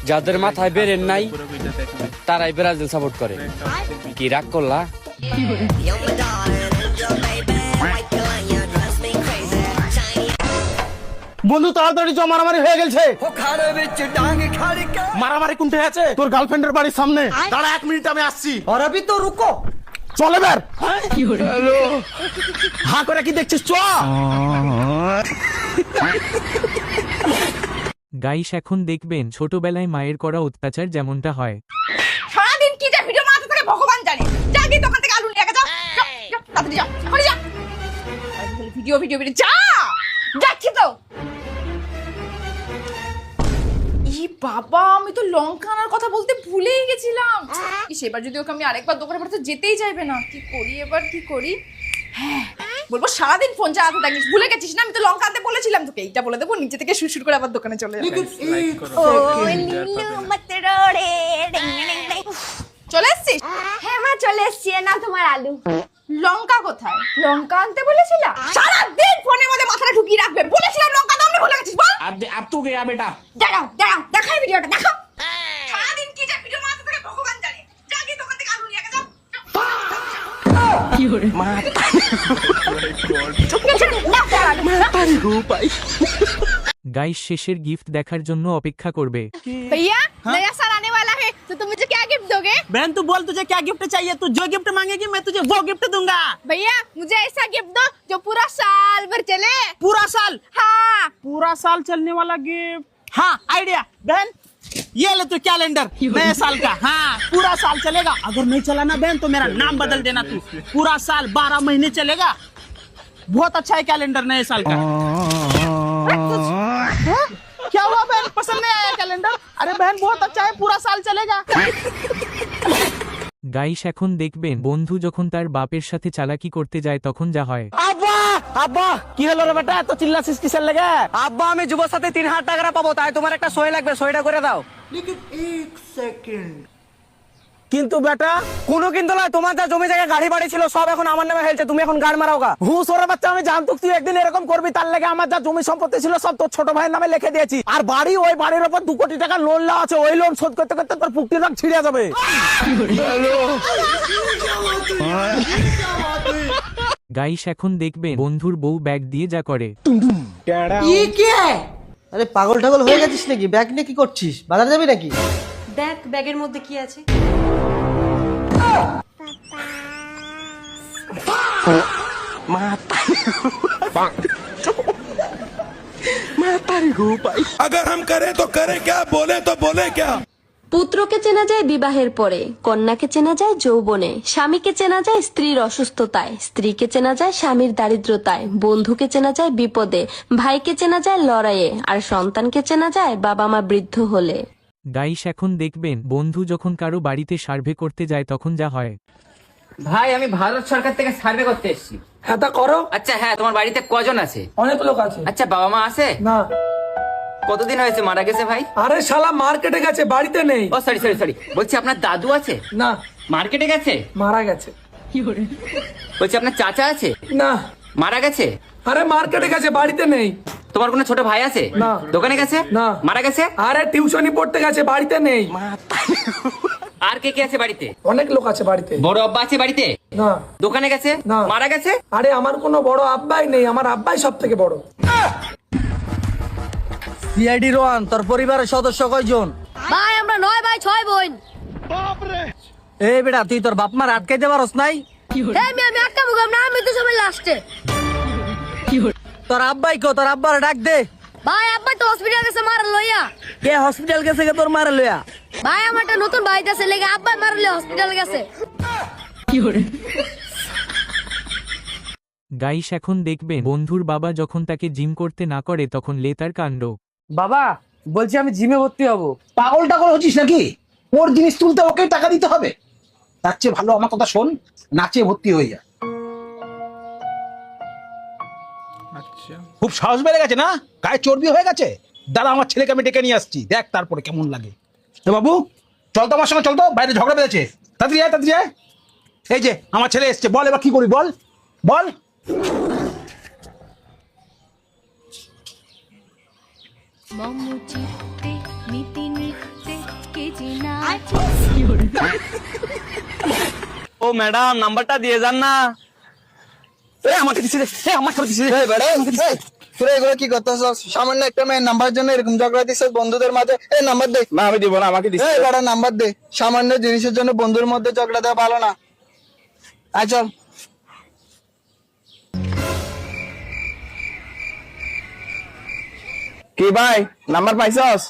যাদের মাথায় বেরেন নাই তারাই ব্রাজিল সাপোর্ট করে। কি রাগ করলা? বন্ধু তাড়াতাড়ি চ, মারামারি হয়ে গেছে। মারামারি কোনটা আছে? তোর গার্লফ্রেন্ডের বাড়ির সামনে। দাঁড়া 1 মিনিট, আমি আসছি। और अभी तो रुको। চল এবার। হ্যাঁ করে কি দেখছিস? চ। গাইস এখন দেখবেন ছোটবেলায় মায়ের করা অত্যাচার যেমনটা হয়। সারাদিন কি যে ভিডিও মারতে থাকে ভগবান জানে। যা গিয়ে দোকান থেকে আলু নিয়ে যা, তাড়াতাড়ি যা, এখনই যা। ভিডিও ভিডিও ভিডিও যা, যাচ্ছি তো। ই বাবা, আমি তো লঙ্কা আনার কথা বলতে ভুলেই গেছিলাম। সেবার যদি ওকে আমি আরেকবার দোকানে পাঠাতে যেতেই চাইবে না। কি করি এবার, কি করি? হ্যাঁ, বলবো সারাদিন ফোন চালাতে থাকিস, ভুলে গেছিস না? আমি তো লঙ্কা আনতে বলেছিলাম তোকে, এইটা বলে দেবো, নিচে থেকে সুরসুর করে আবার দোকানে চলে যাবে। চলে এসছিস? হ্যাঁ মা, চলে এসছি। না তোমার আলু। লঙ্কা কোথায়? লঙ্কা আনতে বলেছিলাম। সারাদিন ফোনের মধ্যে মাথাটা ঢুকিয়ে রাখবে, বলেছিলাম লঙ্কা দাম ভুলে গেছিস। বল अब तू गया बेटा। দাঁড়াও দাঁড়াও, দেখাই ভিডিওটা, দেখাও। সারাদিন কি যে ভিডিও মারতে থাকে ভগবান জানে। যা গিয়ে দোকান থেকে আলু নিয়ে যা। গাইস শেষের গিফট দেখার জন্য অপেক্ষা করবে। भैया नया साल आने वाला है, तो तुम मुझे क्या गिफ्ट दोगे? बहन तू बोल, तुझे क्या गिफ्ट चाहिए? तू जो गिफ्ट मांगेगी मैं तुझे वो गिफ्ट दूंगा। भैया मुझे ऐसा गिफ्ट दो जो पूरा साल भर चले। पूरा साल? हाँ। पूरा साल चलने वाला गिफ्ट। हाँ आइडिया बहन, ये ले तू कैलेंडर नए साल का। हाँ पूरा साल चलेगा। अगर नहीं चला ना बहन तो मेरा नाम बदल देना तू। पूरा साल 12 महीने चलेगा। बहुत अच्छा है कैलेंडर नए साल का। क्या हुआ बहन, पसंद नहीं आया कैलेंडर? अरे बहन बहुत अच्छा है, पूरा साल चलेगा। গাইস এখন দেখবেন বন্ধু যখন তার বাপের সাথে চালাকি করতে যায় তখন যা হয়। আব্বা আব্বা, কি হলো রে বেটা, এত চিল্লাছিস কিসের লেগে? আব্বা আমি যুবর সাথে 3000 টাকা পাবো, তাই তোমার একটা সই লাগবে, সইটা করে দাও। কিন্তু বেটা, কোনো কিন্তু নয়, তোমার যা জমি জায়গা গাড়ি বাড়ি ছিল সব এখন আমার নামে হয়েছে, তুমি এখন গাড় মারাওগা। হুস ওরা বাচ্চা, আমি জানতুক তুই একদিন এরকম করবি, তার লেগে আমার যা জমি সম্পত্তি ছিল সব তোর ছোট ভাইয়ের নামে লিখে দিয়েছি। আর বাড়ি, ওই বাড়ির উপর 2 কোটি টাকা লোন নেওয়া আছে, ওই লোন শোধ করতে করতে তোর পুক্তির রং ছিঁড়ে যাবে। গাইস এখন দেখবেন বন্ধুর বউ ব্যাগ দিয়ে যা করে। ये क्या है? আরে পাগল টাগল হয়ে গেছিস নাকি? ব্যাগ নিয়ে কি করছিস? বাজার যাবি নাকি? দেখ ব্যাগের মধ্যে কি আছে। अगर हम करें तो करें क्या, बोले तो बोले क्या। পুত্রকে চেনা যায় বিবাহের পরে, কন্যাকে চেনা যায় যৌবনে, স্বামীকে চেনা যায় স্ত্রীর অসুস্থতায়, স্ত্রীকে চেনা যায় স্বামীর দারিদ্রতায়, বন্ধুকে চেনা যায় বিপদে, ভাইকে চেনা যায় লড়াইয়ে, আর সন্তানকে চেনা যায় বাবা মা বৃদ্ধ হলে। গাইস এখন দেখবেন বন্ধু যখন কারো বাড়িতে সার্ভে করতে যায় তখন যা হয়। ভাই আমি ভারত সরকার থেকে সার্ভে করতে এসেছি। হ্যাঁ তা করো। আচ্ছা হ্যাঁ, তোমার বাড়িতে কজন আছে? অনেক লোক আছে। আচ্ছা বাবা মা আছে? না। কতদিন হয়েছে মারা গেছে ভাই? আরে শালা মার্কেটে গেছে, বাড়িতে নেই। ও সরি সরি সরি, বলছি আপনার দাদু আছে? না, মার্কেটে গেছে? মারা গেছে। বলছি আপনার চাচা আছে? না। মারা গেছে? আরে মার্কেটে গেছে, বাড়িতে নেই। তোমার কোনো ছোট ভাই আছে? না। দোকানে গেছে? না। মারা গেছে? আরে টিউশনি পড়তে গেছে, বাড়িতে নেই। আর কে কে আছে বাড়িতে? অনেক লোক আছে বাড়িতে। বড় আব্বা আছে বাড়িতে? না। দোকানে গেছে? না। মারা গেছে? আরে আমার কোনো বড় আব্বাই নেই, আমার আব্বাই সব থেকে বড়। সিআইডি রোহান, তোর পরিবারের সদস্য কয়জন? ভাই আমরা 9 ভাই 6 বোন। এই বেটা, তুই তোর বাপ মার আটকাইতে পারস নাই? আমি আটকাবো না, আমি তো সবাই লাস্টে। তোর আব্বাই কো, তোর আব্বার ডাক দে। ভাই আব্বা তো হসপিটাল গেছে মারা লইয়া। কে হসপিটাল গেছে কে তোর মারা লইয়া? ভাই আমার একটা নতুন ভাই আছে, লেগে আব্বা মারলে হসপিটাল গেছে। গাইস এখন দেখবেন বন্ধুর বাবা যখন তাকে জিম করতে না করে তখন লেতার কাণ্ড। বাবা বলছি আমি জিমে ভর্তি হব। পাগল টাগল হচ্ছিস নাকি? ওর জিনিস তুলতে ওকে টাকা দিতে হবে? তার চেয়ে ভালো আমার কথা শোন, নাচে ভর্তি হয়ে যা। খুব সাহস বেড়ে গেছে না, গায়ে চর্বি হয়ে গেছে। দাঁড়া, আমার ছেলেকে আমি ডেকে নিয়ে আসছি, দেখ তারপরে কেমন লাগে। বাবু চল তো আমার সঙ্গে, চল তো, বাইরে ঝগড়া বেঁধেছে। তাড়াতাড়ি আয়, তাড়াতাড়ি আয়। এই যে আমার ছেলে এসছে, বল এবার কি করি, বল বল। মম চিত্তে নীতি নিত্যে ও ম্যাডাম নাম্বারটা দিয়ে যান না। আমাকে দিছি রে, আমাকে দিছি রে। তোরা এগুলো কি করতেছ? সামান্য একটা মেয়ের নাম্বার জন্য এরকম ঝগড়া দিচ্ছ বন্ধুদের মাঝে। এই নাম্বার দে। না আমি দিব না, আমাকে দিছি। এই বেটা নাম্বার দে। সামান্য জিনিসের জন্য বন্ধুর মধ্যে ঝগড়া দেওয়া ভালো না। আয় চল। কি ভাই নাম্বার পাইছস?